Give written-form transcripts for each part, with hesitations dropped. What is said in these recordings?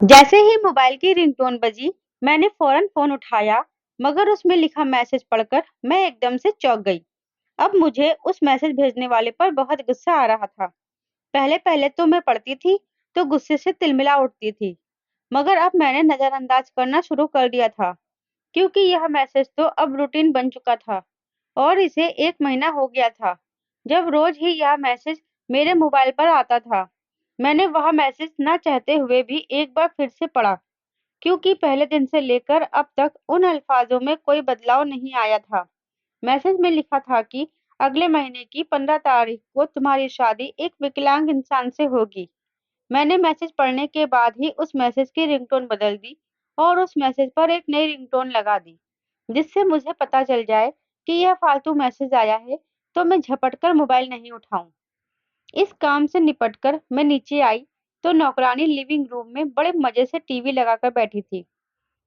जैसे ही मोबाइल की रिंगटोन बजी, मैंने फौरन फोन उठाया, मगर उसमें लिखा मैसेज पढ़कर मैं एकदम से चौंक गई। अब मुझे उस मैसेज भेजने वाले पर बहुत गुस्सा आ रहा था। पहले-पहले तो मैं पढ़ती थी, तो गुस्से से तिलमिला उठती थी, मगर अब मैंने नजरअंदाज करना शुरू कर दिया था, क्योंकि यह मैसेज तो अब रूटीन बन चुका था और इसे 1 महीना हो गया था, जब रोज ही यह मैसेज मेरे मोबाइल पर आता था। मैंने वह मैसेज ना चाहते हुए भी एक बार फिर से पढ़ा, क्योंकि पहले दिन से लेकर अब तक उन अल्फाजों में कोई बदलाव नहीं आया था। मैसेज में लिखा था कि अगले महीने की 15 तारीख को तुम्हारी शादी एक विकलांग इंसान से होगी। मैंने मैसेज पढ़ने के बाद ही उस मैसेज की रिंगटोन बदल दी और उस मैसेज पर एक नई रिंगटोन लगा दी, जिससे मुझे पता चल जाए कि यह फालतू मैसेज आया है, तो मैं झपटकर मोबाइल नहीं उठाऊं। इस काम से निपटकर मैं नीचे आई, तो नौकरानी लिविंग रूम में बड़े मजे से टीवी लगाकर बैठी थी।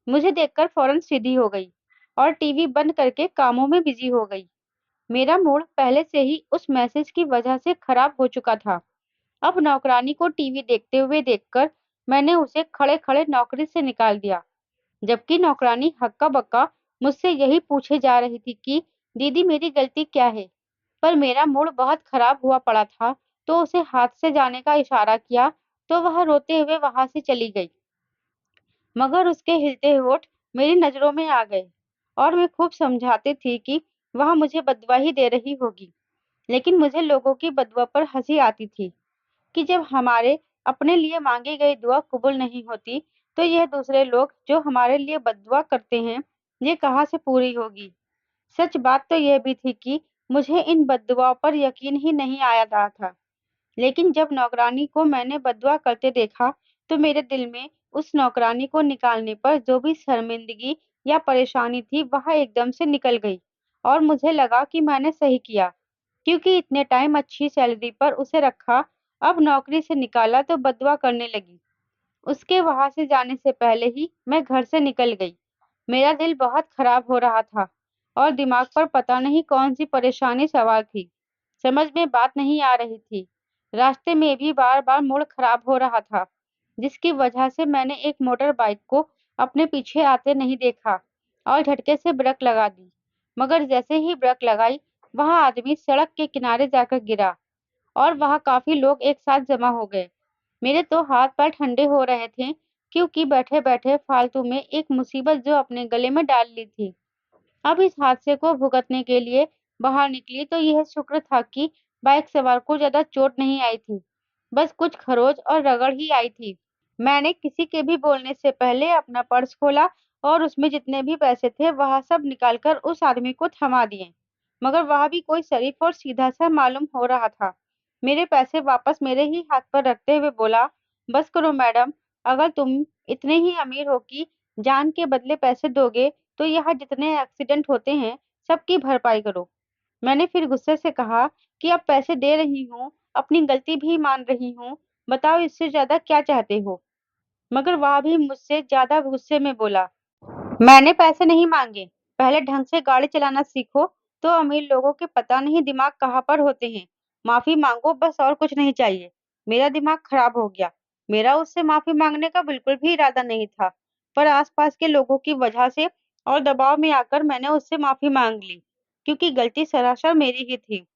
मुझे देखकर फौरन सीधी हो गई और टीवी बंद करके कामों में बिजी हो गई। मेरा मूड पहले से ही उस मैसेज की वजह से खराब हो चुका था। अब नौकरानी को टीवी देखते हुए देखकर मैंने उसे खड़े-खड़े नौकरी से निकाल दिया, जबकि नौकरानी हक्का-बक्का मुझसे यही पूछे जा रही थी कि दीदी मेरी गलती क्या है? पर मेरा मूड बहुत खराब हुआ पड़ा था, तो उसे हाथ से जाने का इशारा किया, तो वह रोते हुए वहां से चली गई। मगर उसके हिलते होंठ मेरी नज़रों में आ गए और मैं खूब समझाती थी कि वह मुझे बददुआ ही दे रही होगी। लेकिन मुझे लोगों की बददुआ पर हँसी आती थी कि जब हमारे अपने लिए माँगी गई दुआ कबूल नहीं होती, तो यह दूसरे लोग जो हमारे लिए बददुआ करते हैं, ये कहाँ से पूरी होगी। सच बात तो यह भी थी कि मुझे इन बददुआओं पर यकीन ही नहीं आया रहा था। लेकिन जब नौकरानी को मैंने बददुआ करते देखा, तो मेरे दिल में उस नौकरानी को निकालने पर जो भी शर्मिंदगी या परेशानी थी, वह एकदम से निकल गई और मुझे लगा कि मैंने सही किया, क्योंकि इतने टाइम अच्छी सैलरी पर उसे रखा, अब नौकरी से निकाला तो बददुआ करने लगी। उसके वहाँ से जाने से पहले ही मैं घर से निकल गई। मेरा दिल बहुत खराब हो रहा था और दिमाग पर पता नहीं कौन-सी परेशानी सवार थी। समझ में बात नहीं आ रही थी। रास्ते में भी बार-बार मूड खराब हो रहा था, जिसकी वजह से मैंने एक मोटर बाइक को अपने पीछे आते नहीं देखा और झटके से ब्रेक लगा दी। मगर जैसे ही ब्रेक लगाई, वह आदमी सड़क के किनारे जाकर गिरा और वहाँ काफ़ी लोग एक साथ जमा हो गए। मेरे तो हाथ-पैर ठंडे हो रहे थे, क्योंकि बैठे-बैठे फालतू में एक मुसीबत जो अपने गले में डाल ली थी। अब इस हादसे को भुगतने के लिए बाहर निकली तो यह शुक्र था कि बाइक सवार को ज़्यादा चोट नहीं आई थी, बस कुछ खरोच और रगड़ ही आई थी। मैंने किसी के भी बोलने से पहले अपना पर्स खोला और उसमें जितने भी पैसे थे वह सब निकाल कर उस आदमी को थमा दिए, मगर वह भी कोई शरीफ और सीधा-सा मालूम हो रहा था। मेरे पैसे वापस मेरे ही हाथ पर रखते हुए बोला, "बस करो मैडम, अगर तुम इतने ही अमीर हो कि जान के बदले पैसे दोगे, तो यहाँ जितने एक्सीडेंट होते हैं, सबकी भरपाई करो।" मैंने फिर गुस्से से कहा कि अब पैसे दे रही हूँ, अपनी गलती भी मान रही हूँ, बताओ इससे ज़्यादा क्या चाहते हो? मगर वह भी मुझसे ज़्यादा गुस्से में बोला, मैंने पैसे नहीं माँगे, पहले ढंग से गाड़ी चलाना सीखो, तो अमीर लोगों के पता नहीं दिमाग कहाँ पर होते हैं। माफ़ी माँगो बस और कुछ नहीं चाहिए। मेरा दिमाग खराब हो गया। मेरा उससे माफ़ी माँगने का बिल्कुल भी इरादा नहीं था, पर आस-पास के लोगों की वजह से और दबाव में आकर मैंने उससे माफ़ी माँग ली, क्योंकि गलती सरासर मेरी ही थी।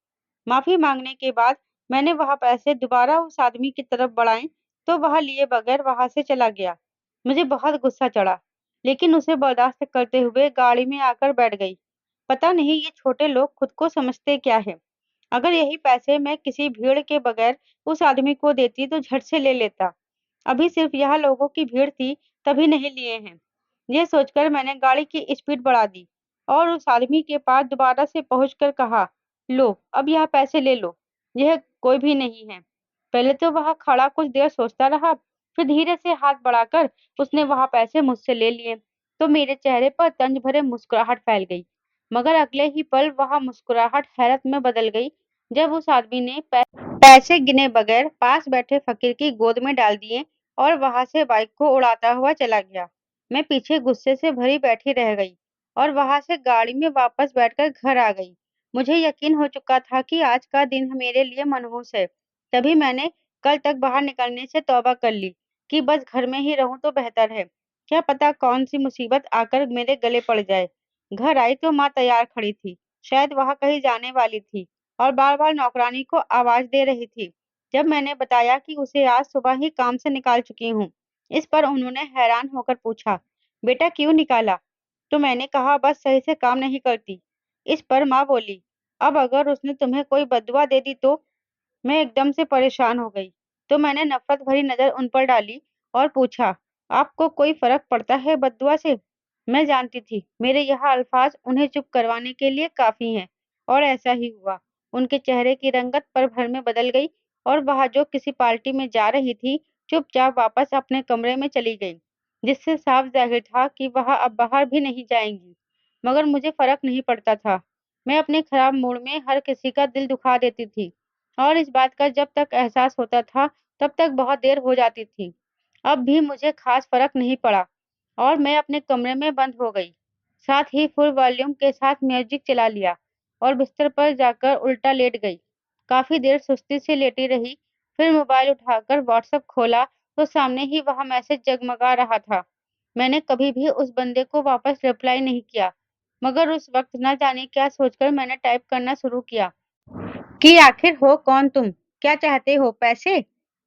माफ़ी माँगने के बाद मैंने वह पैसे दोबारा उस आदमी की तरफ बढ़ाए, तो वह लिए बगैर वहाँ से चला गया। मुझे बहुत गुस्सा चढ़ा, लेकिन उसे बर्दाश्त करते हुए गाड़ी में आकर बैठ गई। पता नहीं ये छोटे लोग खुद को समझते क्या हैं। अगर यही पैसे मैं किसी भीड़ के बगैर उस आदमी को देती तो झट से ले लेता। अभी सिर्फ यहाँ लोगों की भीड़ थी, तभी नहीं लिए हैं। ये सोचकर मैंने गाड़ी की स्पीड बढ़ा दी और उस आदमी के पास दोबारा से पहुंचकर कहा, लो, अब यह पैसे ले लो। यह कोई भी नहीं है। पहले तो वह खड़ा कुछ देर सोचता रहा, फिर धीरे से हाथ बढ़ाकर उसने वह पैसे मुझसे ले लिए, तो मेरे चेहरे पर तंज भरे मुस्कुराहट फैल गई। मगर अगले ही पल वह मुस्कुराहट हैरत में बदल गई, जब उस आदमी ने पैसे गिने बगैर पास बैठे फकीर की गोद में डाल दिए और वहां से बाइक को उड़ाता हुआ चला गया। मैं पीछे गुस्से से भरी बैठी रह गई और वहां से गाड़ी में वापस बैठकर घर आ गई। मुझे यकीन हो चुका था कि आज का दिन मेरे लिए मनहूस है। तभी मैंने कल तक बाहर निकलने से तौबा कर ली। कि बस घर में ही रहूं तो बेहतर है। क्या पता कौन सी मुसीबत आकर मेरे गले पड़ जाए। घर आई तो माँ तैयार खड़ी थी, शायद वह कहीं जाने वाली थी, और बार बार नौकरानी को आवाज दे रही थी। जब मैंने बताया कि उसे आज सुबह ही काम से निकाल चुकी हूँ, इस पर उन्होंने हैरान होकर पूछा, बेटा क्यों निकाला? तो मैंने कहा बस सही से काम नहीं करती। इस पर माँ बोली, अब अगर उसने तुम्हें कोई बददुआ दे दी तो? मैं एकदम से परेशान हो गई। तो मैंने नफरत भरी नजर उन पर डाली और पूछा, आपको कोई फर्क पड़ता है बददुआ से? मैं जानती थी मेरे यह अल्फाज उन्हें चुप करवाने के लिए काफी हैं, और ऐसा ही हुआ। उनके चेहरे की रंगत पल भर में बदल गई, और वह जो किसी पार्टी में जा रही थी, चुपचाप वापस अपने कमरे में चली गई, जिससे साफ जाहिर था कि वह अब बाहर भी नहीं जाएंगी। मगर मुझे फर्क नहीं पड़ता था। मैं अपने खराब मूड में हर किसी का दिल दुखा देती थी, और इस बात का जब तक एहसास होता था, तब तक बहुत देर हो जाती थी। अब भी मुझे खास फर्क नहीं पड़ा, और मैं अपने कमरे में बंद हो गई। साथ ही फुल वॉल्यूम के साथ म्यूजिक चला लिया और बिस्तर पर जाकर उल्टा लेट गई। काफी देर सुस्ती से लेटी रही, फिर मोबाइल उठाकर व्हाट्सएप खोला तो सामने ही वह मैसेज जगमगा रहा था। मैंने कभी भी उस बंदे को वापस रिप्लाई नहीं किया, मगर उस वक्त न जाने क्या सोचकर मैंने टाइप करना शुरू किया कि आखिर हो कौन तुम? क्या चाहते हो, पैसे?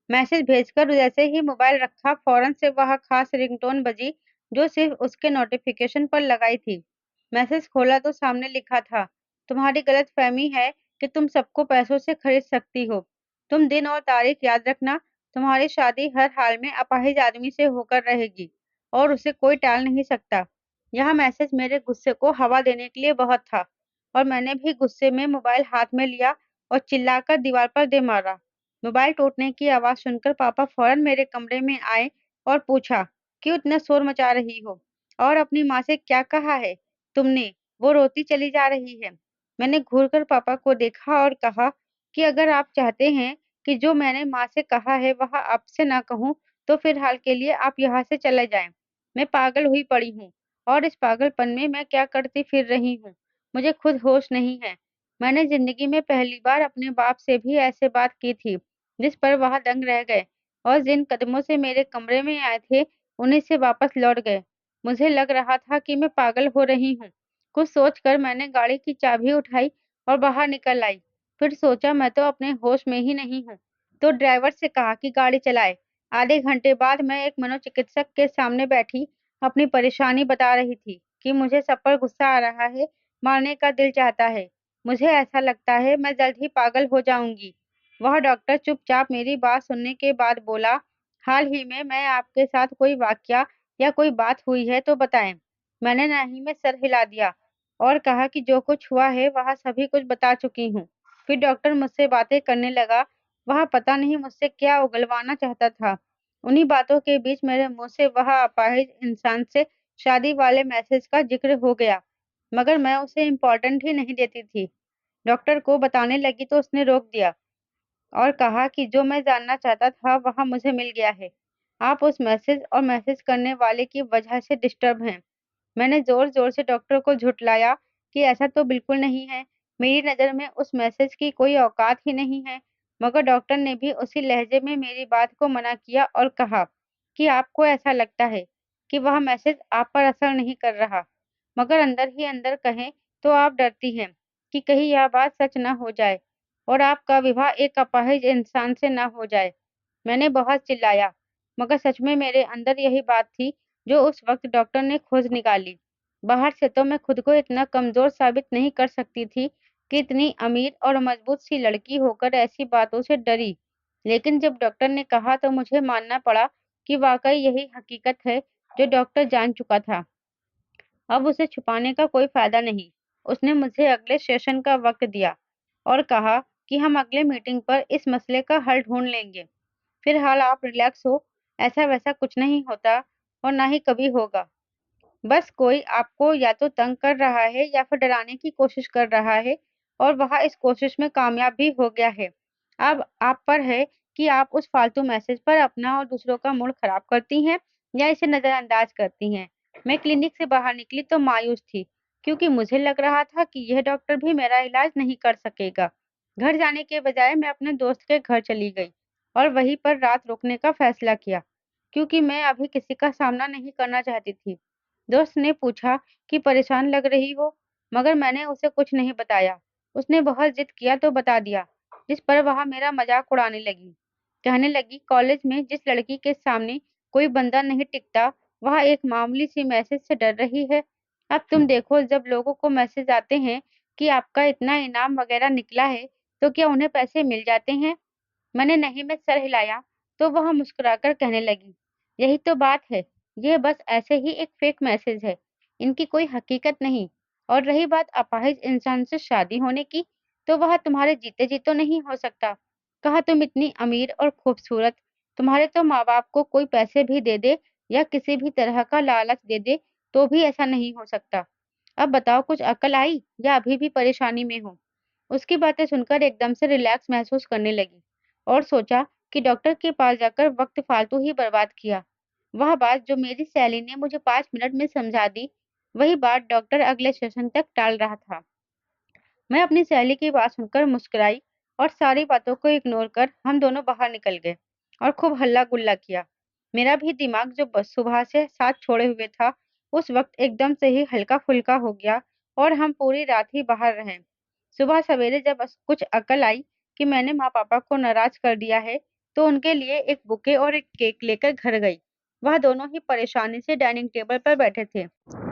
मैसेज भेजकर जैसे ही मोबाइल रखा, फौरन से वह खास रिंगटोन बजी जो सिर्फ उसके नोटिफिकेशन पर लगाई थी। मैसेज खोला तो सामने लिखा था, तुम्हारी गलतफहमी है कि तुम सबको पैसों से खरीद सकती हो। तुम दिन और तारीख याद रखना, तुम्हारी शादी हर हाल में अपाहिज आदमी से होकर रहेगी, और उसे कोई टाल नहीं सकता। यह मैसेज मेरे गुस्से को हवा देने के लिए बहुत था, और मैंने भी गुस्से में मोबाइल हाथ में लिया और चिल्लाकर दीवार पर दे मारा। मोबाइल टूटने की आवाज सुनकर पापा फौरन मेरे कमरे में आए और पूछा, क्यों इतना शोर मचा रही हो? और अपनी माँ से क्या कहा है तुमने? वो रोती चली जा रही है। मैंने घूरकर पापा को देखा और कहा कि अगर आप चाहते हैं कि जो मैंने माँ से कहा है वह आपसे ना कहूँ, तो फिलहाल के लिए आप यहाँ से चले जाएं। मैं पागल हुई पड़ी हूँ, और इस पागलपन में मैं क्या करती फिर रही हूँ, मुझे खुद होश नहीं है। मैंने जिंदगी में पहली बार अपने बाप से भी ऐसे बात की थी, जिस पर वह दंग रह गए, और जिन कदमों से मेरे कमरे में आए थे, उन्हीं से वापस लौट गए। मुझे लग रहा था कि मैं पागल हो रही हूँ। कुछ सोचकर मैंने गाड़ी की चाबी उठाई और बाहर निकल आई। फिर सोचा मैं तो अपने होश में ही नहीं हूँ, तो ड्राइवर से कहा कि गाड़ी चलाए। आधे घंटे बाद मैं एक मनोचिकित्सक के सामने बैठी अपनी परेशानी बता रही थी कि मुझे सब पर गुस्सा आ रहा है, मारने का दिल चाहता है, मुझे ऐसा लगता है मैं जल्द ही पागल हो जाऊंगी। वह डॉक्टर चुपचाप मेरी बात सुनने के बाद बोला, हाल ही में मैं आपके साथ कोई वाकया या कोई बात हुई है तो बताएं। मैंने नहीं में सर हिला दिया और कहा कि जो कुछ हुआ है वह सभी कुछ बता चुकी हूँ। फिर डॉक्टर मुझसे बातें करने लगा। वह पता नहीं मुझसे क्या उगलवाना चाहता था। उन्हीं बातों के बीच मेरे मुंह से वह अपाहिज इंसान से शादी वाले मैसेज का जिक्र हो गया, मगर मैं उसे इम्पोर्टेंट ही नहीं देती थी। डॉक्टर को बताने लगी तो उसने रोक दिया और कहा कि जो मैं जानना चाहता था वह मुझे मिल गया है। आप उस मैसेज और मैसेज करने वाले की वजह से डिस्टर्ब हैं। मैंने जोर-जोर से डॉक्टर को झुठलाया कि ऐसा तो बिल्कुल नहीं है। मेरी नज़र में उस मैसेज की कोई औकात ही नहीं है। मगर डॉक्टर ने भी उसी लहजे में मेरी बात को मना किया और कहा कि आपको ऐसा लगता है कि वह मैसेज आप पर असर नहीं कर रहा। मगर अंदर ही अंदर कहें तो आप डरती हैं कि कहीं यह बात सच ना हो जाए और आपका विवाह एक अपाहिज इंसान से ना हो जाए। मैंने बहुत चिल्लाया, मगर सच में मेरे अंदर यही बात थी जो उस वक्त डॉक्टर ने खोज निकाली। बाहर से तो मैं खुद को इतना कमजोर साबित नहीं कर सकती थी कि इतनी अमीर और मजबूत सी लड़की होकर ऐसी बातों से डरी। लेकिन जब डॉक्टर ने कहा तो मुझे मानना पड़ा कि वाकई यही हकीकत है जो डॉक्टर जान चुका था। अब उसे छुपाने का कोई फायदा नहीं। उसने मुझे अगले सेशन का वक्त दिया और कहा कि हम अगले मीटिंग पर इस मसले का हल ढूंढ लेंगे। फिलहाल आप रिलैक्स हो, ऐसा वैसा कुछ नहीं होता और ना ही कभी होगा। बस कोई आपको या तो तंग कर रहा है या फिर डराने की कोशिश कर रहा है, और वह इस कोशिश में कामयाब भी हो गया है। अब आप पर है कि आप उस फालतू मैसेज पर अपना और दूसरों का मूड खराब करती हैं या इसे नजरअंदाज करती हैं। मैं क्लिनिक से बाहर निकली तो मायूस थी, क्योंकि मुझे लग रहा था कि यह डॉक्टर भी मेरा इलाज नहीं कर सकेगा। घर जाने के बजाय मैं अपने दोस्त के घर चली गई और वहीं पर रात रुकने का फैसला किया। क्योंकि मैं अभी किसी का सामना नहीं करना चाहती थी। दोस्त ने पूछा कि परेशान लग रही हो, मगर मैंने उसे कुछ नहीं बताया। उसने बहुत जिद किया तो बता दिया, जिस पर वह मेरा मजाक उड़ाने लगी। कहने लगी, कॉलेज में जिस लड़की के सामने कोई बंदा नहीं टिकता, वह एक मामूली सी मैसेज से डर रही है। अब तुम देखो, जब लोगों को मैसेज आते हैं कि आपका इतना इनाम वगैरह निकला है, तो क्या उन्हें पैसे मिल जाते हैं? मैंने नहीं में सर हिलाया, तो वह मुस्कुराकर कहने लगी, यही तो बात है, ये बस ऐसे ही एक फेक मैसेज है, इनकी कोई हकीकत नहीं। और रही बात अपाहिज इंसान से शादी होने की, तो वह तुम्हारे जीते जी तो नहीं हो सकता। कहा तुम इतनी अमीर और खूबसूरत, तुम्हारे तो माँ बाप को कोई पैसे भी दे दे या किसी भी तरह का लालच दे दे, तो भी ऐसा नहीं हो सकता। अब बताओ, कुछ अकल आई या अभी भी परेशानी में हो? उसकी बातें सुनकर एकदम से रिलैक्स महसूस करने लगी और सोचा कि डॉक्टर के पास जाकर वक्त फालतू ही बर्बाद किया। वह बात जो मेरी सहेली ने मुझे 5 मिनट में समझा दी, वही बात डॉक्टर अगले सेशन तक टाल रहा था। मैं अपनी सहेली की बात सुनकर मुस्कुराई और सारी बातों को इग्नोर कर हम दोनों बाहर निकल गए और खूब हल्ला गुल्ला किया। मेरा भी दिमाग जो बस सुबह से साथ छोड़े हुए था, उस वक्त एकदम से ही हल्का फुल्का हो गया और हम पूरी रात ही बाहर रहे। सुबह सवेरे जब कुछ अकल आई कि मैंने माँ पापा को नाराज कर दिया है, तो उनके लिए एक बुके और एक केक लेकर घर गई। वह दोनों ही परेशानी से डाइनिंग टेबल पर बैठे थे।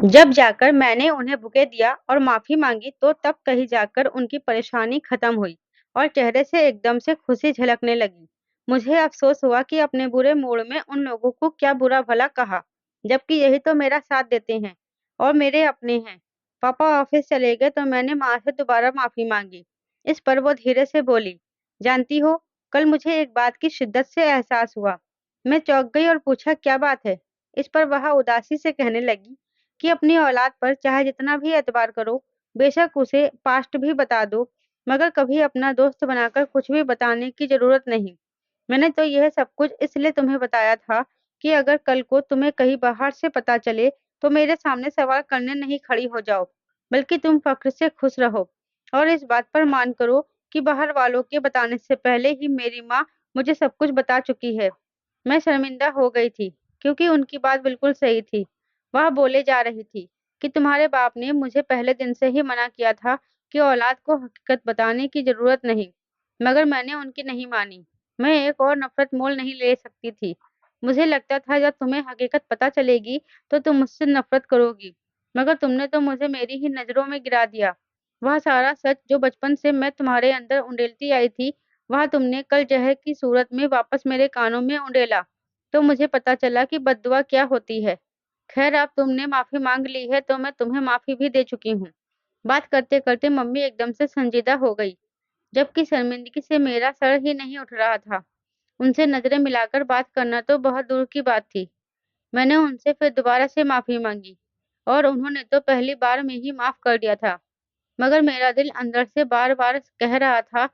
जब जाकर मैंने उन्हें बुके दिया और माफी मांगी, तो तब कहीं जाकर उनकी परेशानी खत्म हुई और चेहरे से एकदम से खुशी झलकने लगी। मुझे अफसोस हुआ कि अपने बुरे मूड में उन लोगों को क्या बुरा भला कहा, जबकि यही तो मेरा साथ देते हैं और मेरे अपने हैं। पापा ऑफिस चले गए तो मैंने माँ से दोबारा माफी मांगी। इस पर वो धीरे से बोली, जानती हो, कल मुझे एक बात की शिद्दत से एहसास हुआ। मैं चौंक गई और पूछा, क्या बात है? इस पर वह उदासी से कहने लगी कि अपनी औलाद पर चाहे जितना भी एतबार करो, बेशक उसे पास्ट भी बता दो, मगर कभी अपना दोस्त बनाकर कुछ भी बताने की जरूरत नहीं। मैंने तो यह सब कुछ इसलिए तुम्हें बताया था कि अगर कल को तुम्हें कहीं बाहर से पता चले, तो मेरे सामने सवाल करने नहीं खड़ी हो जाओ, बल्कि तुम फक्र से खुश रहो और इस बात पर मान करो कि बाहर वालों के बताने से पहले ही मेरी माँ मुझे सब कुछ बता चुकी है। मैं शर्मिंदा हो गई थी, क्योंकि उनकी बात बिल्कुल सही थी। वह बोले जा रही थी कि तुम्हारे बाप ने मुझे पहले दिन से ही मना किया था कि औलाद को हकीकत बताने की जरूरत नहीं, मगर मैंने उनकी नहीं मानी। मैं एक और नफरत मोल नहीं ले सकती थी। मुझे लगता था जब तुम्हें हकीकत पता चलेगी, तो तुम मुझसे नफरत करोगी, मगर तुमने तो मुझे मेरी ही नजरों में गिरा दिया। वह सारा सच जो बचपन से मैं तुम्हारे अंदर उंडेलती आई थी, वह तुमने कल जहर की सूरत में वापस मेरे कानों में उंडेला, तो मुझे पता चला कि बद्दुआ क्या होती है। खैर, अब तुमने माफी मांग ली है, तो मैं तुम्हें माफी भी दे चुकी हूँ। बात करते करते मम्मी एकदम से संजीदा हो गई, जबकि शर्मिंदगी से मेरा सर ही नहीं उठ रहा था। उनसे नजरें मिलाकर बात करना तो बहुत दूर की बात थी। मैंने उनसे फिर दोबारा से माफी मांगी और उन्होंने तो पहली बार में ही माफ कर दिया था, मगर मेरा दिल अंदर से बार-बार कह रहा था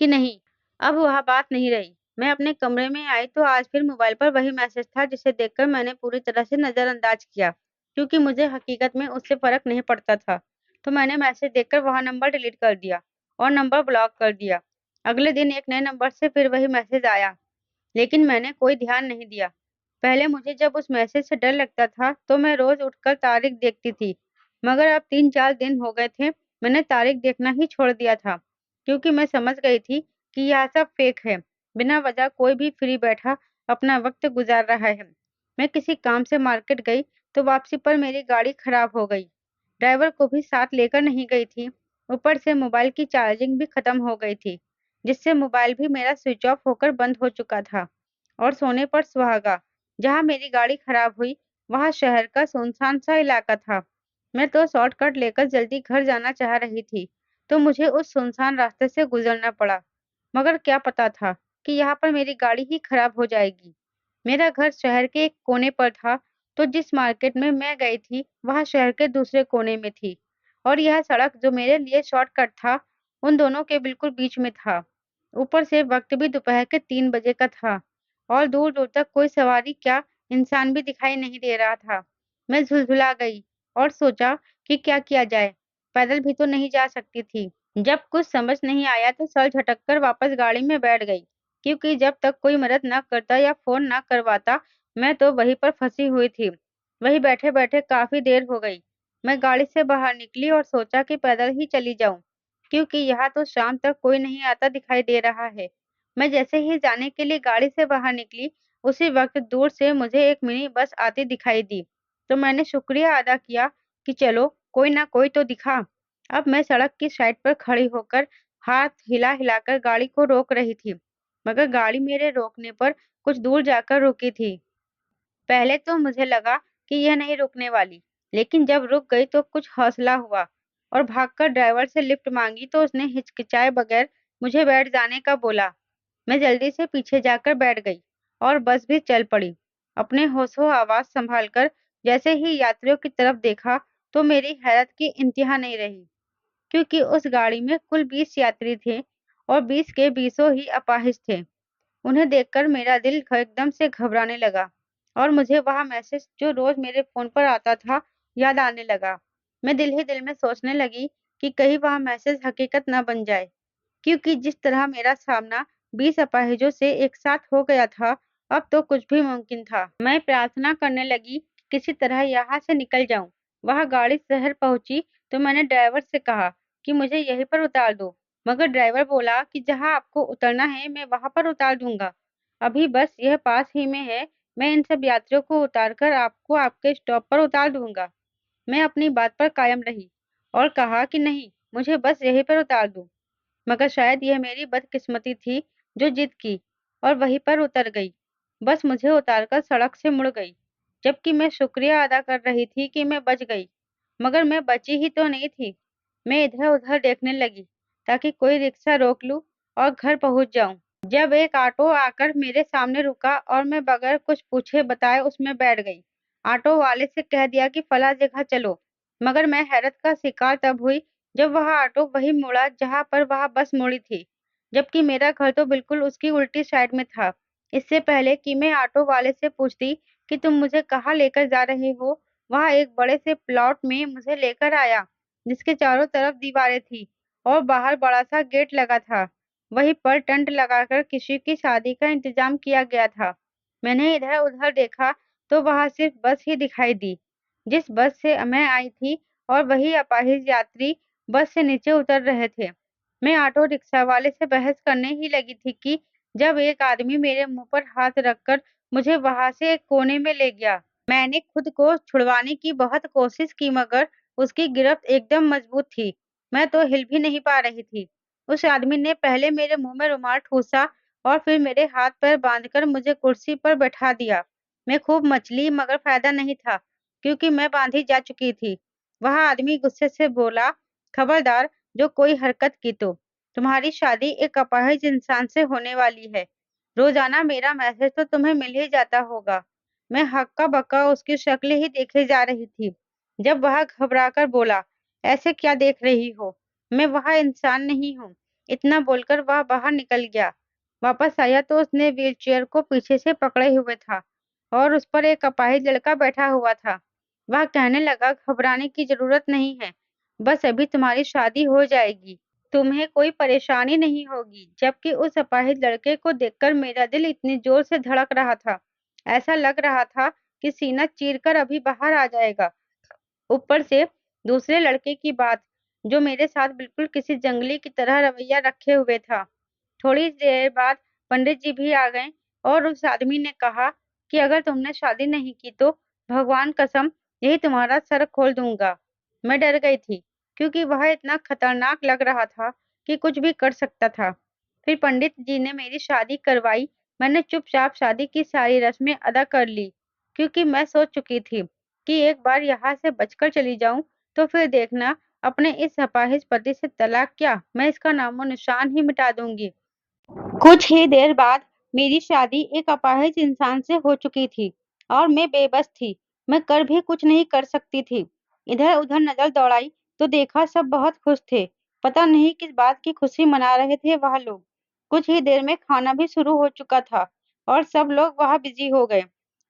कि नहीं, अब वह बात नहीं रही। मैं अपने कमरे में आई तो आज फिर मोबाइल पर वही मैसेज था जिसे देखकर मैंने पूरी तरह से नज़रअंदाज किया, क्योंकि मुझे हकीकत में उससे फ़र्क नहीं पड़ता था। तो मैंने मैसेज देखकर वह नंबर डिलीट कर दिया और नंबर ब्लॉक कर दिया। अगले दिन एक नए नंबर से फिर वही मैसेज आया, लेकिन मैंने कोई ध्यान नहीं दिया। पहले मुझे जब उस मैसेज से डर लगता था, तो मैं रोज़ उठकर तारीख देखती थी, मगर अब 3-4 दिन हो गए थे, मैंने तारीख देखना ही छोड़ दिया था, क्योंकि मैं समझ गई थी कि यह सब फेक है। बिना वजह कोई भी फ्री बैठा अपना वक्त गुजार रहा है। मैं किसी काम से मार्केट गई, तो वापसी पर मेरी गाड़ी खराब हो गई। ड्राइवर को भी साथ लेकर नहीं गई थी। ऊपर से मोबाइल की चार्जिंग भी खत्म हो गई थी, जिससे मोबाइल भी मेरा स्विच ऑफ होकर बंद हो चुका था। और सोने पर सुहागा, जहाँ मेरी गाड़ी खराब हुई, वहाँ शहर का सुनसान सा इलाका था। मैं तो शॉर्टकट लेकर जल्दी घर जाना चाह रही थी, तो मुझे उस सुनसान रास्ते से गुजरना पड़ा। मगर क्या पता था कि यहाँ पर मेरी गाड़ी ही खराब हो जाएगी। मेरा घर शहर के एक कोने पर था, तो जिस मार्केट में मैं गई थी, वह शहर के दूसरे कोने में थी और यह सड़क जो मेरे लिए शॉर्टकट था, उन दोनों के बिल्कुल बीच में था। ऊपर से वक्त भी दोपहर के 3 बजे का था और दूर-दूर तक कोई सवारी क्या इंसान भी दिखाई नहीं दे रहा था। मैं झुलझुला गई और सोचा कि क्या किया जाए, पैदल भी तो नहीं जा सकती थी। जब कुछ समझ नहीं आया तो सर झटक कर वापस गाड़ी में बैठ गई, क्योंकि जब तक कोई मदद ना करता या फ़ोन ना करवाता, मैं तो वहीं पर फंसी हुई थी। वहीं बैठे-बैठे काफ़ी देर हो गई। मैं गाड़ी से बाहर निकली और सोचा कि पैदल ही चली जाऊँ, क्योंकि यहाँ तो शाम तक कोई नहीं आता दिखाई दे रहा है। मैं जैसे ही जाने के लिए गाड़ी से बाहर निकली, उसी वक़्त दूर से मुझे एक मिनी बस आती दिखाई दी। तो मैंने शुक्रिया अदा किया कि चलो, कोई ना कोई तो दिखा। अब मैं सड़क की साइड पर खड़ी होकर हाथ हिला-हिलाकर गाड़ी को रोक रही थी, मगर गाड़ी मेरे रोकने पर कुछ दूर जाकर रुकी थी। पहले तो मुझे लगा कि यह नहीं रुकने वाली, लेकिन जब रुक गई तो कुछ हौसला हुआ और भागकर ड्राइवर से लिफ्ट मांगी तो उसने हिचकिचाए बगैर मुझे बैठ जाने का बोला। मैं जल्दी से पीछे जाकर बैठ गई और बस भी चल पड़ी। अपने होशो आवाज संभालकर जैसे ही यात्रियों की तरफ देखा तो मेरी हैरत की इंतहा नहीं रही, क्योंकि उस गाड़ी में कुल 20 यात्री थे और 20 के 20 ही अपाहिज थे। उन्हें देखकर मेरा दिल एकदम से घबराने लगा और मुझे वह मैसेज जो रोज मेरे फ़ोन पर आता था, याद आने लगा। मैं दिल ही दिल में सोचने लगी कि कहीं वह मैसेज हकीकत न बन जाए, क्योंकि जिस तरह मेरा सामना 20 अपाहिजों से एक साथ हो गया था, अब तो कुछ भी मुमकिन था। मैं प्रार्थना करने लगी कि किसी तरह यहाँ से निकल जाऊँ। वह गाड़ी शहर पहुँची तो मैंने ड्राइवर से कहा कि मुझे यहीं पर उतार दो, मगर ड्राइवर बोला कि जहाँ आपको उतरना है, मैं वहाँ पर उतार दूँगा। अभी बस यह पास ही में है, मैं इन सब यात्रियों को उतारकर आपको आपके स्टॉप पर उतार दूँगा। मैं अपनी बात पर कायम रही और कहा कि नहीं, मुझे बस यहीं पर उतार दो। मगर शायद यह मेरी बदकिस्मती थी जो जिद की और वहीं पर उतर गई। बस मुझे उतारकर सड़क से मुड़ गई, जबकि मैं शुक्रिया अदा कर रही थी कि मैं बच गई। मगर मैं बची ही तो नहीं थी। मैं इधर-उधर देखने लगी ताकि कोई रिक्शा रोक लूं और घर पहुंच जाऊं। जब एक ऑटो आकर मेरे सामने रुका और मैं बगैर कुछ पूछे बताए उसमें बैठ गई। ऑटो वाले से कह दिया कि फला जगह चलो, मगर मैं हैरत का शिकार तब हुई जब वह ऑटो वहीं मुड़ा जहाँ पर वह बस मुड़ी थी, जबकि मेरा घर तो बिल्कुल उसकी उल्टी साइड में था। इससे पहले कि मैं ऑटो वाले से पूछती कि तुम मुझे कहाँ लेकर जा रहे हो, वह एक बड़े से प्लॉट में मुझे लेकर आया, जिसके चारों तरफ दीवारें थी और बाहर बड़ा-सा गेट लगा था। वहीं पर टेंट लगाकर किसी की शादी का इंतजाम किया गया था। मैंने इधर-उधर देखा तो वहाँ सिर्फ बस ही दिखाई दी, जिस बस से मैं आई थी, और वही अपाहिज यात्री बस से नीचे उतर रहे थे। मैं ऑटो रिक्शा वाले से बहस करने ही लगी थी कि जब एक आदमी मेरे मुंह पर हाथ रखकर मुझे वहां से एक कोने में ले गया। मैंने खुद को छुड़वाने की बहुत कोशिश की, मगर उसकी गिरफ्त एकदम मजबूत थी। मैं तो हिल भी नहीं पा रही थी। उस आदमी ने पहले मेरे मुंह में रुमाल ठूसा और फिर मेरे हाथ पैर बांधकर मुझे कुर्सी पर बैठा दिया। मैं खूब मचली, मगर फायदा नहीं था, क्योंकि मैं बांधी जा चुकी थी। वह आदमी गुस्से से बोला, खबरदार, जो कोई हरकत की तो तुम्हारी शादी एक अपाहिज इंसान से होने वाली है। रोजाना मेरा मैसेज तो तुम्हें मिल ही जाता होगा। मैं हक्का-बक्का उसकी शक्ल ही देखे जा रही थी, जब वह घबराकर बोला, ऐसे क्या देख रही हो? मैं वह इंसान नहीं हूँ। इतना बोलकर वह बाहर निकल गया। वापस आया तो उसने व्हीलचेयर को पीछे से पकड़े हुए था और उस पर एक अपाहिज लड़का बैठा हुआ था। वह कहने लगा, घबराने की जरूरत नहीं है, बस अभी तुम्हारी शादी हो जाएगी। तुम्हें कोई परेशानी नहीं होगी। जबकि उस अपाहिज लड़के को देखकर मेरा दिल इतनी जोर से धड़क रहा था, ऐसा लग रहा था कि सीना चीरकर अभी बाहर आ जाएगा। ऊपर से दूसरे लड़के की बात, जो मेरे साथ बिल्कुल किसी जंगली की तरह रवैया रखे हुए था। थोड़ी देर बाद पंडित जी भी आ गए और उस आदमी ने कहा कि अगर तुमने शादी नहीं की तो भगवान कसम यही तुम्हारा सर खोल दूंगा। मैं डर गई थी, क्योंकि वह इतना खतरनाक लग रहा था कि कुछ भी कर सकता था। फिर पंडित जी ने मेरी शादी करवाई। मैंने चुपचाप शादी की सारी रस्में अदा कर ली, क्योंकि मैं सोच चुकी थी कि एक बार यहाँ से बचकर चली जाऊं तो फिर देखना, अपने इस अपाहिज पति से तलाक क्या, मैं इसका नामो निशान ही मिटा दूंगी। कुछ ही देर बाद मेरी शादी एक अपाहिज इंसान से हो चुकी थी और मैं बेबस थी। मैं कर भी कुछ नहीं कर सकती थी। इधर-उधर नजर दौड़ाई तो देखा सब बहुत खुश थे। पता नहीं किस बात की खुशी मना रहे थे वह लोग। कुछ ही देर में खाना भी शुरू हो चुका था और सब लोग वहाँ बिजी हो गए।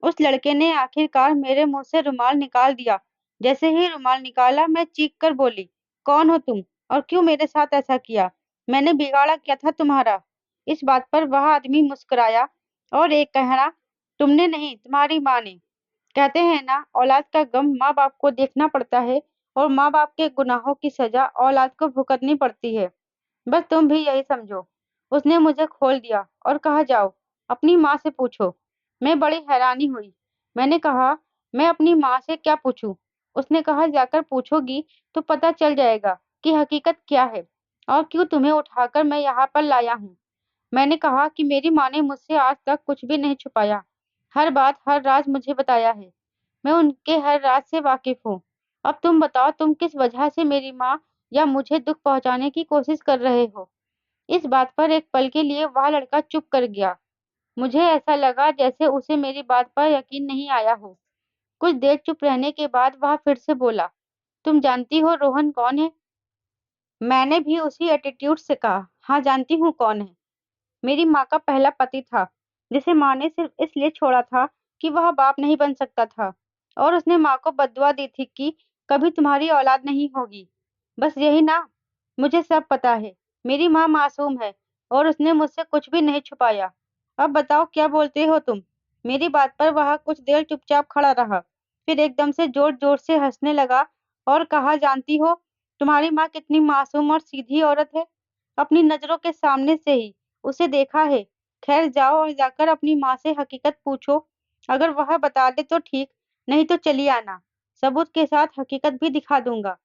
उस लड़के ने आखिरकार मेरे मुंह से रुमाल निकाल दिया। जैसे ही रुमाल निकाला मैं चीख कर बोली, कौन हो तुम और क्यों मेरे साथ ऐसा किया? मैंने बिगाड़ा क्या था तुम्हारा? इस बात पर वह आदमी मुस्कुराया और एक कहना तुमने नहीं, तुम्हारी माँ ने। कहते हैं ना, औलाद का गम माँ बाप को देखना पड़ता है और माँ बाप के गुनाहों की सजा औलाद को भुगतनी पड़ती है। बस तुम भी यही समझो। उसने मुझे खोल दिया और कहा, जाओ अपनी माँ से पूछो। मैं बड़ी हैरानी हुई। मैंने कहा, मैं अपनी माँ से क्या पूछूं? उसने कहा, जाकर पूछोगी तो पता चल जाएगा कि हकीकत क्या है और क्यों तुम्हें उठाकर मैं यहाँ पर लाया हूँ। मैंने कहा कि मेरी माँ ने मुझसे आज तक कुछ भी नहीं छुपाया। हर बात, हर राज मुझे बताया है। मैं उनके हर राज से वाकिफ हूँ। अब तुम बताओ, तुम किस वजह से मेरी माँ या मुझे दुख पहुंचाने की कोशिश कर रहे हो? इस बात पर एक पल के लिए वह लड़का चुप कर गया। मुझे ऐसा लगा जैसे उसे मेरी बात पर यकीन नहीं आया हो। कुछ देर चुप रहने के बाद वह फिर से बोला, तुम जानती हो रोहन कौन है? मैंने भी उसी एटीट्यूड से कहा, हाँ जानती हूँ कौन है। मेरी माँ का पहला पति था, जिसे माँ ने सिर्फ इसलिए छोड़ा था कि वह बाप नहीं बन सकता था। और उसने माँ को बद्दुआ दी थी कि कभी तुम्हारी औलाद नहीं होगी। बस यही ना? मुझे सब पता है। मेरी माँ मासूम है और उसने मुझसे कुछ भी नहीं छुपाया। अब बताओ, क्या बोलते हो तुम? मेरी बात पर वह कुछ देर चुपचाप खड़ा रहा, फिर एकदम से जोर जोर से हंसने लगा और कहा, जानती हो तुम्हारी माँ कितनी मासूम और सीधी औरत है? अपनी नजरों के सामने से ही उसे देखा है। खैर जाओ और जाकर अपनी माँ से हकीकत पूछो। अगर वह बता दे तो ठीक, नहीं तो चली आना। सबूत के साथ हकीकत भी दिखा दूंगा।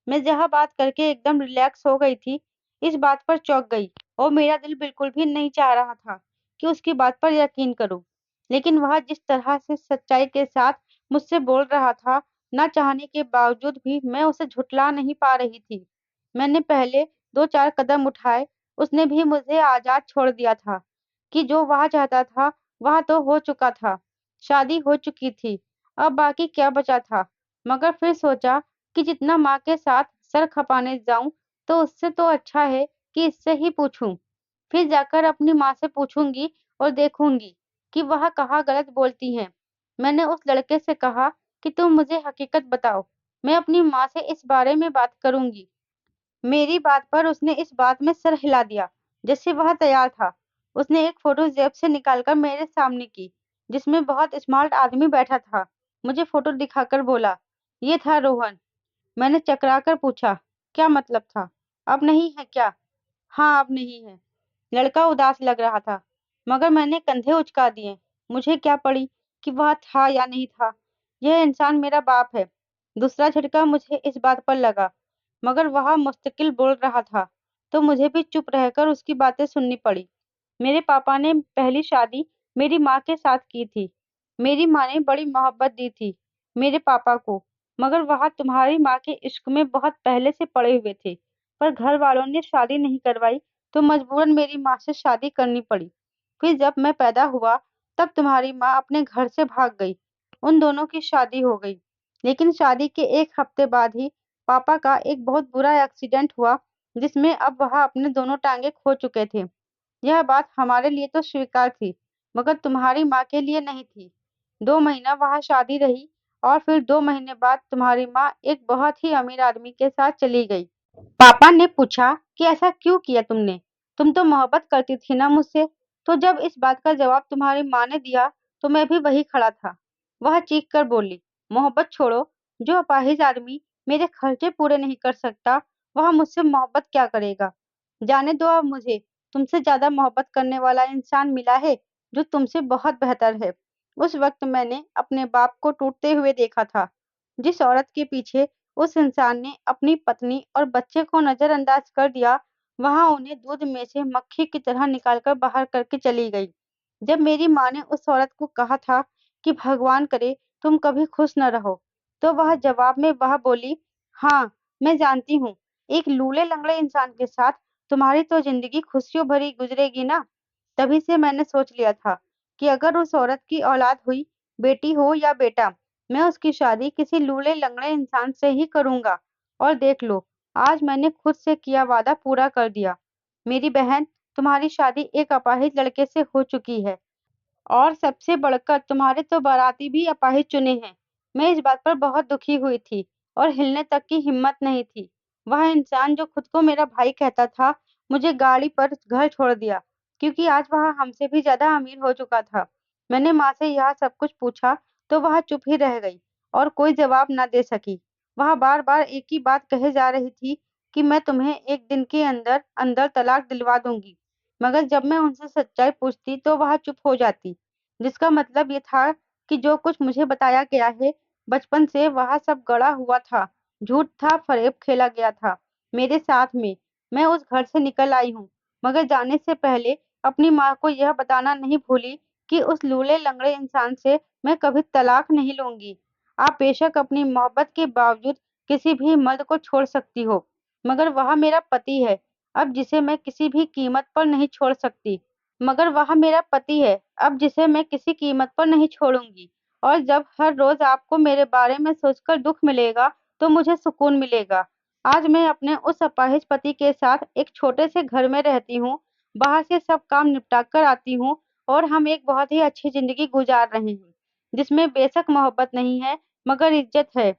मैं जहाँ बात करके एकदम रिलैक्स हो गई थी, इस बात पर चौंक गई और मेरा दिल बिल्कुल भी नहीं चाह रहा था कि उसकी बात पर यकीन करूं। लेकिन वह जिस तरह से सच्चाई के साथ मुझसे बोल रहा था, ना चाहने के बावजूद भी मैं उसे झुठला नहीं पा रही थी। मैंने पहले दो चार कदम उठाए। उसने भी मुझे आजाद छोड़ दिया था कि जो वह चाहता था वह तो हो चुका था। शादी हो चुकी थी। अब बाकी क्या बचा था? मगर फिर सोचा कि जितना माँ के साथ सर खपाने जाऊं, तो उससे तो अच्छा है कि इससे ही पूछूं। फिर जाकर अपनी माँ से पूछूंगी और देखूंगी कि वह कहाँ गलत बोलती हैं। मैंने उस लड़के से कहा कि तुम मुझे हकीकत बताओ। मैं अपनी माँ से इस बारे में बात करूंगी। मेरी बात पर उसने इस बात में सर हिला दिया, जैसे वह तैयार था। उसने एक फोटो जेब से निकालकर मेरे सामने की, जिसमें बहुत स्मार्ट आदमी बैठा था। मुझे फोटो दिखाकर बोला, ये था रोहन। मैंने चकरा कर पूछा, क्या मतलब था? अब नहीं है क्या? हाँ, अब नहीं है। लड़का उदास लग रहा था, मगर मैंने कंधे उचका दिए। मुझे क्या पड़ी कि वह था या नहीं था। यह इंसान मेरा बाप है। दूसरा झटका मुझे इस बात पर लगा, मगर वह मुस्तकिल बोल रहा था, तो मुझे भी चुप रहकर उसकी बातें सुननी पड़ी। मेरे पापा ने पहली शादी मेरी माँ के साथ की थी। मेरी माँ ने बड़ी मोहब्बत दी थी मेरे पापा को, मगर वह तुम्हारी माँ के इश्क में बहुत पहले से पड़े हुए थे। पर घर वालों ने शादी नहीं करवाई, तो मजबूरन मेरी माँ से शादी करनी पड़ी। फिर जब मैं पैदा हुआ, तब तुम्हारी माँ अपने घर से भाग गई। उन दोनों की शादी हो गई। लेकिन शादी के एक हफ्ते बाद ही पापा का एक बहुत बुरा एक्सीडेंट हुआ, जिसमें अब वह अपने दोनों टांगे खो चुके थे। यह बात हमारे लिए तो स्वीकार थी, मगर तुम्हारी माँ के लिए नहीं थी। 2 महीना वहाँ शादी रही और फिर 2 महीने बाद तुम्हारी माँ एक बहुत ही अमीर आदमी के साथ चली गई। पापा ने पूछा कि ऐसा क्यों किया तुमने? तुम तो मोहब्बत करती थी ना मुझसे? तो जब इस बात का जवाब तुम्हारी माँ ने दिया, तो मैं भी वही खड़ा था। वह चीख कर बोली, मोहब्बत छोड़ो। जो अपाहिज आदमी मेरे खर्चे पूरे नहीं कर सकता, वह मुझसे मोहब्बत क्या करेगा? जाने दो अब मुझे। तुमसे ज्यादा मोहब्बत करने वाला इंसान मिला है, जो तुमसे बहुत बेहतर है। उस वक्त मैंने अपने बाप को टूटते हुए देखा था। जिस औरत के पीछे उस इंसान ने अपनी पत्नी और बच्चे को नजरअंदाज कर दिया, वहां उन्हें दूध में से मक्खी की तरह निकालकर बाहर करके चली गई। जब मेरी माँ ने उस औरत को कहा था कि भगवान करे तुम कभी खुश न रहो, तो वह जवाब में वह बोली, हाँ मैं जानती हूँ, एक लूले लंगड़े इंसान के साथ तुम्हारी तो जिंदगी खुशियों भरी गुजरेगी ना। तभी से मैंने सोच लिया था कि अगर उस औरत की औलाद हुई, बेटी हो या बेटा, मैं उसकी शादी किसी लूले लंगड़े इंसान से ही करूंगा। और देख लो, आज मैंने खुद से किया वादा पूरा कर दिया। मेरी बहन, तुम्हारी शादी एक अपाहिज लड़के से हो चुकी है। और सबसे बढ़कर तुम्हारे तो बाराती भी अपाहिज चुने हैं। मैं इस बात पर बहुत दुखी हुई थी और हिलने तक की हिम्मत नहीं थी। वह इंसान जो खुद को मेरा भाई कहता था, मुझे गाड़ी पर घर छोड़ दिया, क्योंकि आज वह हमसे भी ज्यादा अमीर हो चुका था। मैंने माँ से यह सब कुछ पूछा तो वह चुप ही रह गई और कोई जवाब न दे सकी। वह बार-बार एक ही बात कहे जा रही थी कि मैं तुम्हें एक दिन के अंदर अंदर तलाक दिलवा दूंगी। मगर जब मैं उनसे सच्चाई पूछती तो वह चुप हो जाती, जिसका मतलब ये था कि जो कुछ मुझे बताया गया है बचपन से वह सब गढ़ा हुआ था, झूठ था, फरेब खेला गया था मेरे साथ में। मैं उस घर से निकल आई हूँ, मगर जाने से पहले अपनी माँ को यह बताना नहीं भूली कि उस लूले-लंगड़े इंसान से मैं कभी तलाक नहीं लूँगी। आप बेशक अपनी मोहब्बत के बावजूद किसी भी मर्द को छोड़ सकती हो, मगर वह मेरा पति है, अब जिसे मैं किसी भी कीमत पर नहीं छोड़ सकती। मगर वह मेरा पति है, अब जिसे मैं किसी कीमत पर नहीं छोड़ूँगी। और जब हर रोज़ आपको मेरे बारे में सोचकर दुःख मिलेगा, तो मुझे सुकून मिलेगा। आज मैं अपने उस अपाहिज पति के साथ एक छोटे से घर में रहती हूँ, बाहर से सब काम निपटा कर आती हूँ और हम एक बहुत ही अच्छी ज़िंदगी गुज़ार रहे हैं, जिसमें बेशक मोहब्बत नहीं है, मगर इज़्ज़त है।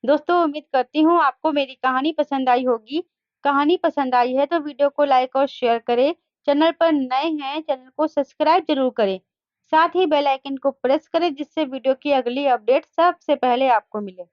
दोस्तों, उम्मीद करती हूँ आपको मेरी कहानी पसंद आई होगी। कहानी पसंद आई है तो वीडियो को लाइक और शेयर करें। चैनल पर नए हैं, चैनल को सब्सक्राइब ज़रूर करें। साथ ही बेल आइकन को प्रेस करें जिससे वीडियो की अगली अपडेट सबसे पहले आपको मिले।